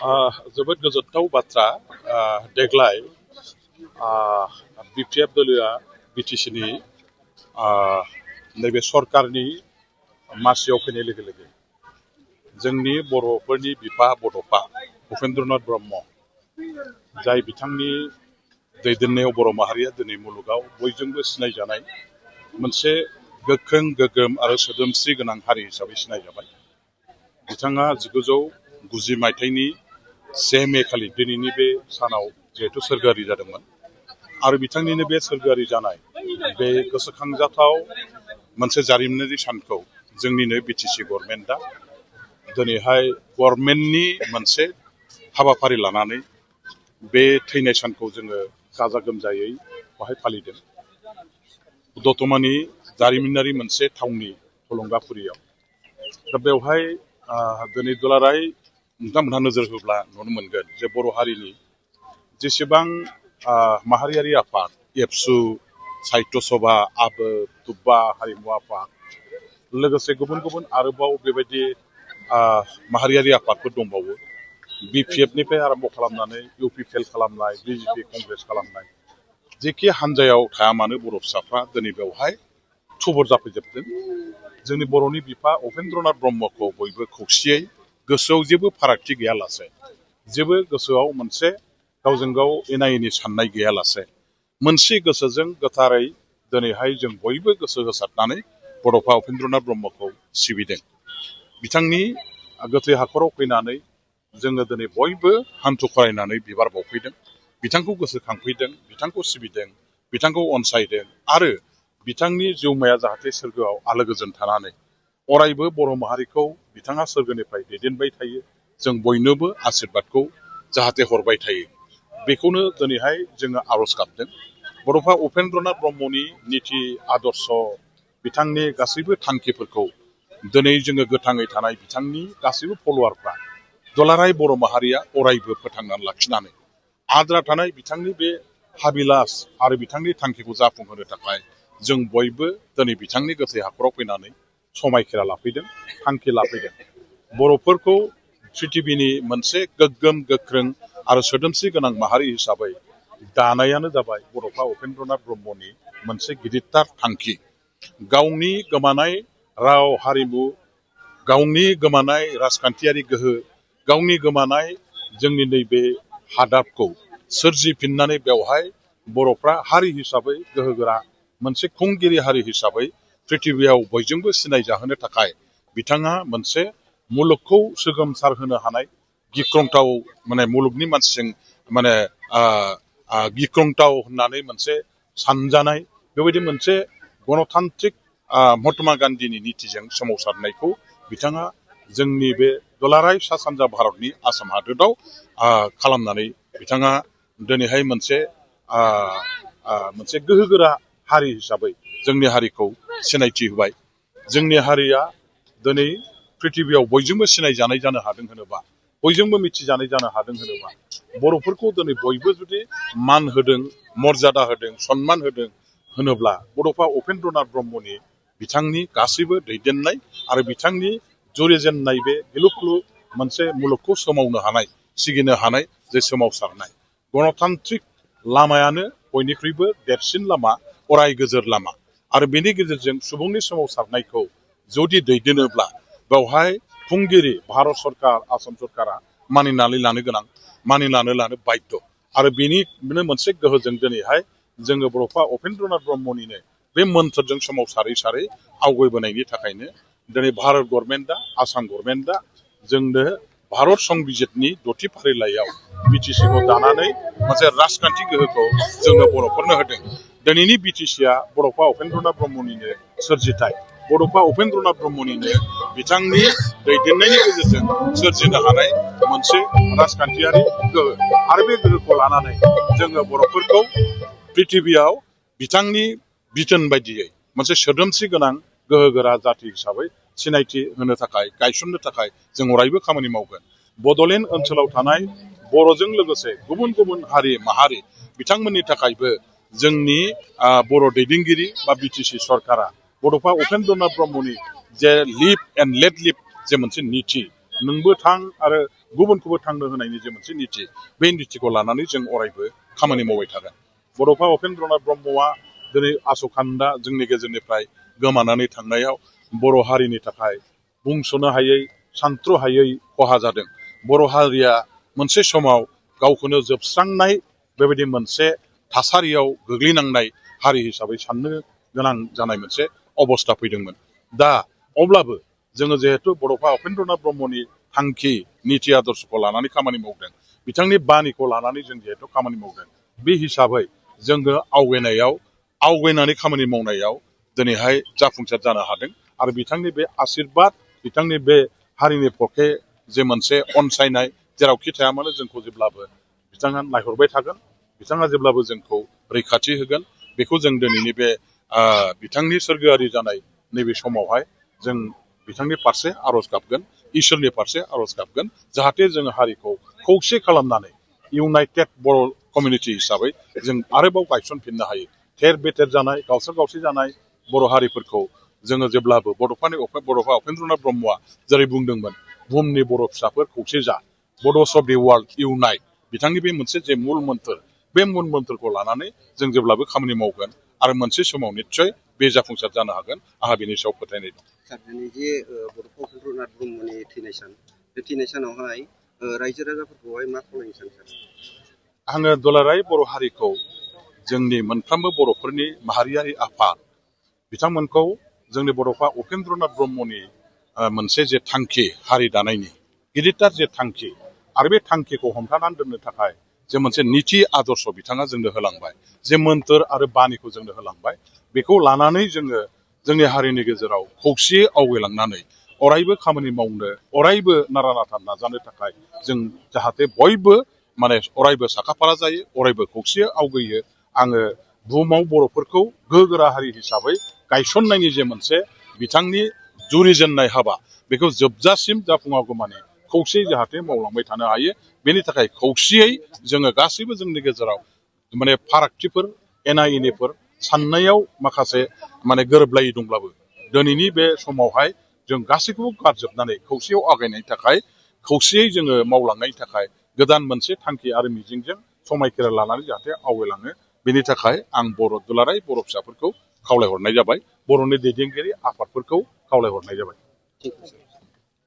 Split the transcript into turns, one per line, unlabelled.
जोबोद गोजोनथाव बाथ्रा देग्लाय बिपिएफ दलआ बिटिसिनि नैबे सरकारनि मासियाव फैनाय लोगो लोगो जोंनि बर'फोरनि बिफा बड'फा उपेन्द्रनाथ ब्रह्म जाय बिथांनि दैदेननायाव बर' माहारिया दिनै मुलुगाव बयजोंबो सिनायजानाय मोनसे गोख्रों गोग्गोम आरो सोदोमस्रि गोनां हारि हिसाबै सिनायजाबाय। बिथाङा 1990 मायथाइनि 1 मे खालि दिनैनि बे सानाव जिहेतु सोरगोआरि जादोंमोन आरो बिथांनिनो बे सोरगोआरि जानाय बे गोसोखांजाथाव मोनसे जारिमिनारि सानखौ जोंनिनो बिटिसि गभर्नमेन्टआ दिनैहाय गभर्नमेन्टनि मोनसे हाबाफारि लानानै बे थैनाय सानखौ जोङो गाजा गोमजायै बेवहाय फालिदों दतमानि जारिमिनारि मोनसे थावनि थुलुंगाफुरियाव। दा बेवहाय दिनै दुलाराय नोंथांमोनहा नोजोर होब्ला नुनो मोनगोन जे बर' हारिनि जेसेबां माहारियारि आफाद एबसु साहित्य सभा तुब्बा हारिमु आफाद लोगोसे गुबुन गुबुन आरोबाव बेबायदि माहारियारि आफादफोर दंबावो बिपिएफनिफ्राय आरम्भ खालामनानै इउपिपिएल खालामनाय बिजेपि कंग्रेस खालामनाय जेखि हान्जायाव थाया मानो बर' फिसाफ्रा दिनै बेवहाय थुबुर जाफैजोबदों। जोंनि बर'नि बिफा उपेन्द्रनाथ ब्रह्मखौ बयबो खौसेयै गोसोआव जेबो फारागथि गैयालासे जेबो गोसोआव मोनसे गावजों गाव एना एनि साननाय गैयालासे मोनसे गोसोजों गोथारै दिनैहाय जों बयबो गोसो होसारनानै बड'फा उपेन्द्रनाथ ब्रह्मखौ सिबिदों। बिथांनि गोथै हाखराव फैनानै जोङो दिनै बयबो हान्थु खरायनानै बिबार बावफैदों, बिथांखौ गोसोखांफैदों, बिथांखौ सिबिदों, बिथांखौ अनसायदों आरो बिथांनि जिउमाया जाहाथे सोरगोआव आलो गोजोन थानानै अरायबो बर' माहारिखौ बिथाङा सोरगोनिफ्राय दैदेनबाय थायो, जों बयनोबो आशीर्बादखौ जाहाथे हरबाय थायो, बेखौनो दिनैहाय जोङो आर'ज गाबदों। बड'फा उपेन्द्रनाथ ब्रह्मनि निति आदर्श बिथांनि गासैबो थांखिफोरखौ दिनै जोङो गोथाङै थानाय बिथांनि गासैबो फल'वारफ्रा दुलाराय बर' माहारिया अरायबो फोथांनानै लाखिनानै आद्रा थानाय बिथांनि बे हाबिलास आरो बिथांनि थांखिखौ जाफुंहोनो थाखाय जों बयबो दिनै बिथांनि गोथै हाखराव फैनानै समायखिरा लाफैदों, थांखि लाफैदों। बर'फोरखौ प्रिथिबिनि मोनसे गोग्गोम गोख्रों आरो सोदोमस्रि गोनां माहारि हिसाबै दानायानो जाबाय बड'फा उपेन्द्रनाथ ब्रह्मनि मोनसे गिदिरथार थांखि। गावनि गोमानाय राव हारिमु, गावनि गोमानाय राजखान्थियारि गोहो, गावनि गोमानाय जोंनि नैबे हादाबखौ सोरजिफिननानै बेवहाय बर'फ्रा हारि हिसाबै गोहोगोरा मोनसे खुंगिरि हारि हिसाबै प्रिथिबियाव बयजोंबो सिनायजाहोनो थाखाय बिथाङा मोनसे मुलुगखौ सोगोमसार होनो हानाय गिख्रंथाव मुलुगनि मानसिजों गिख्रंथाव होननानै मोनसे सानजानाय बेबायदि मोनसे गणतान्त्रिक महात्मा गान्धीनि नितिजों सोमावसारनायखौ बिथाङा जोंनि बे दुलाराय सा सानजा भारतनि आसाम हादोराव खालामनानै बिथाङा दिनैहाय मोनसे गोहोगोरा हारि हिसाबै जोंनि हारिखौ सिनायथि होबाय। जोंनि हारिया दिनै प्रिथिबियाव बयजोंबो सिनायजानाय जानो हादों होनोबा, बयजोंबो मिथिजानाय जानो हादों होनोबा, बर'फोरखौ दिनै बयबो जुदि मान होदों, मर्यादा होदों, सनमान होदों होनोब्ला बड'फा उपेन्द्रनाथ ब्रह्मनि बिथांनि गासैबो दैदेननाय आरो बिथांनि जुरिजेननाय बे गिलुखलु मोनसे मुलुगखौ सोमावनो हानाय, सिगिनो हानाय जे सोमावसारनाय गणतान्त्रिक लामायानो बयनिख्रुइबो देरसिन लामा, अराय गोजोर लामा आरो बेनि गेजेरजों सुबुंनि सोमावसारनायखौ जुदि दैदेनोब्ला बेवहाय खुंगिरि भारत सरकार, आसाम सरकारा मानिनानै लानो गोनां, मानिनानै लानो बाध्य आरो बेनिनो मोनसे गोहोजों दिनैहाय जोङो बड'फा उपेन्द्रनाथ ब्रह्मनिनो बे मोन्थोरजों सोमावसारै सारै आवगायबोनायनि थाखायनो दिनै भारत गभर्नमेन्टआ, आसाम गभर्नमेन्टआ जोंनो भारत संबिजितनि 6थि फारिलाइयाव बिटिसिखौ दानानै मोनसे राजखान्थि गोहोखौ जोंनो बर'फोरनो होदों। दिनैनि बिटिसिआ बड'फा उपेन्द्रनाथ ब्रह्मनिनो सोरजिथाय, बड'फा उपेन्द्रनाथ ब्रह्मनिनो बिथांनि दैदेननायनि गेजेरजों सोरजिनो हानाय मोनसे राजखान्थियारि गोहो आरो बे गोहोखौ लानानै जोङो बर'फोरखौ प्रिथिबियाव बिथांनि बिथोन बायदियै मोनसे सोदोमस्रि गोनां गोहोगोरा जाथि हिसाबै सिनायथि होनो थाखाय, गायसननो थाखाय जों अरायबो खामानि मावगोन। बड'लेण्ड ओनसोलाव थानाय बर'जों लोगोसे गुबुन गुबुन हारि माहारि बिथांमोननि थाखायबो जोंनि बर' दैदेनगिरि बा बिटिसि सरकारा बड'फा उपेन्द्रनाथ ब्रह्मनि जे लिभ एन्ड लेट लिभ जे मोनसे निति, नोंबो थां आरो गुबुनखौबो थांनो होनायनि जे मोनसे निति, बे नितिखौ लानानै जों अरायबो खामानि मावबाय थागोन। बड'फा उपेन्द्रनाथ ब्रह्मआ दिनै आस'खान्दा जोंनि गेजेरनिफ्राय गोमानानै थांनायाव बर' हारिनि थाखाय बुंस'नो हायै, सानथ्र' खहा जादों। बर' हारिया मोनसे समाव गावखौनो जोबस्रांनाय बेबायदि मोनसे थासारियाव गोग्लैनांनाय हारि हिसाबै साननो गोनां जानाय मोनसे अबस्था फैदोंमोन। दा अब्लाबो जोङो जिहेतु बड'फा उपेन्द्रनाथ ब्रह्मनि थांखि निति आदर्शखौ लानानै खामानि मावदों, बिथांनि बाणीखौ लानानै जों जिहेतु खामानि मावदों, बे हिसाबै जोङो आवगायनानै खामानि मावनायाव दिनैहाय जाफुंसार जानो हादों। आरो बिथांनि बे आशीर्बाद, बिथांनि बे हारिनि पक्षे जे मोनसे अनसायनाय जेरावखि थाया मानो जोंखौ जेब्लाबो बिथाङा नायहरबाय थागोन, बिथाङा जेब्लाबो जोंखौ रैखाथि होगोन। बेखौ जों दिनैनि बे बिथांनि सोरगोआरि जानाय नैबे समावहाय जों बिथांनि फारसे आर'ज गाबगोन, इसोरनि फारसे आर'ज गाबगोन, जाहाथे जों हारिखौ खौसे खालामनानै इउनाइटेड बर' कमिउनिटि हिसाबै जों आरोबाव गायसनफिननो हायो। थेर बेथेर जानाय, गावसार गावसि जानाय बर' हारिफोरखौ जोङो जेब्लाबो बड'फा उपेन्द्रनाथ ब्रह्मआ जेरै बुंदोंमोन, बुहुमनि बर' फिसाफोर खौसे जा, बड'स अफ दि वर्ल्ड इउनाइट, बिथांनि बे मोनसे जे मुल मोन्थोर, बे मुल मोन्थोरखौ लानानै जों जेब्लाबो खामानि मावगोन आरो मोनसे समाव निस्सय बे जाफुंसार जानो हागोन। आंहा बेनि सायाव फोथायनाय दं।
सार, दिनै जे बड'फा उपेन्द्रनाथ ब्रह्मनि थैनाय सान, बे थैनाय सानावहाय रायजो राजाफोरखौहाय मा खावलायनो सानो सार?
आङो दुलाराय बर' हारिखौ, जोंनि मोनफ्रोमबो बर'फोरनि माहारियारि आफाद बिथांमोनखौ जोंनि बड'फा उपेन्द्रनाथ ब्रह्मनि मोनसे जे थांखि, हारि दानायनि गिदिरथार जे थांखि, आरो बे थांखिखौ हमथानानै दोननो थाखाय जे मोनसे निति आदर्श बिथाङा जोंनो होलांबाय, जे मोन्थोर आरो बाणीखौ जोंनो होलांबाय, बेखौ लानानै जोङो जोंनि हारिनि गेजेराव खौसेयै आवगायलांनानै अरायबो खामानि मावनो, अरायबो नारा नाथा नाजानो थाखाय जों जाहाथे बयबो अरायबो साखाफारा जायो, अरायबो खौसेयै आवगायो। आङो बुहुमाव बर'फोरखौ गोहो-गोरा हारि हिसाबै गायसननायनि जे मोनसे बिथांनि जुरिजेननाय हाबा, बेखौ जोबजासिम जाफुङागौमानि खौसेयै जाहाथे मावलांबाय थानो हायो। बेनि थाखाय खौसेयै जोङो गासैबो जोंनि गेजेराव फारागथिफोर, एना एनिफोर, साननायाव माखासे गोरोबलायै दंब्लाबो दिनैनि बे समावहाय जों गासैखौबो गारजोबनानै खौसेयाव आवगायनायनि थाखाय, खौसेयै जोङो मावलांनायनि थाखाय गोदान मोनसे थांखि आरो मिजिंजों समायखिरा लानानै जाहाथे आवगायलाङो। बेनि थाखाय आं दुलाराय बर' फिसाफोरखौ खावलायहरनाय जाबाय, बर'नि दैदेनगिरि आफादफोरखौ खावलायहरनाय जाबाय।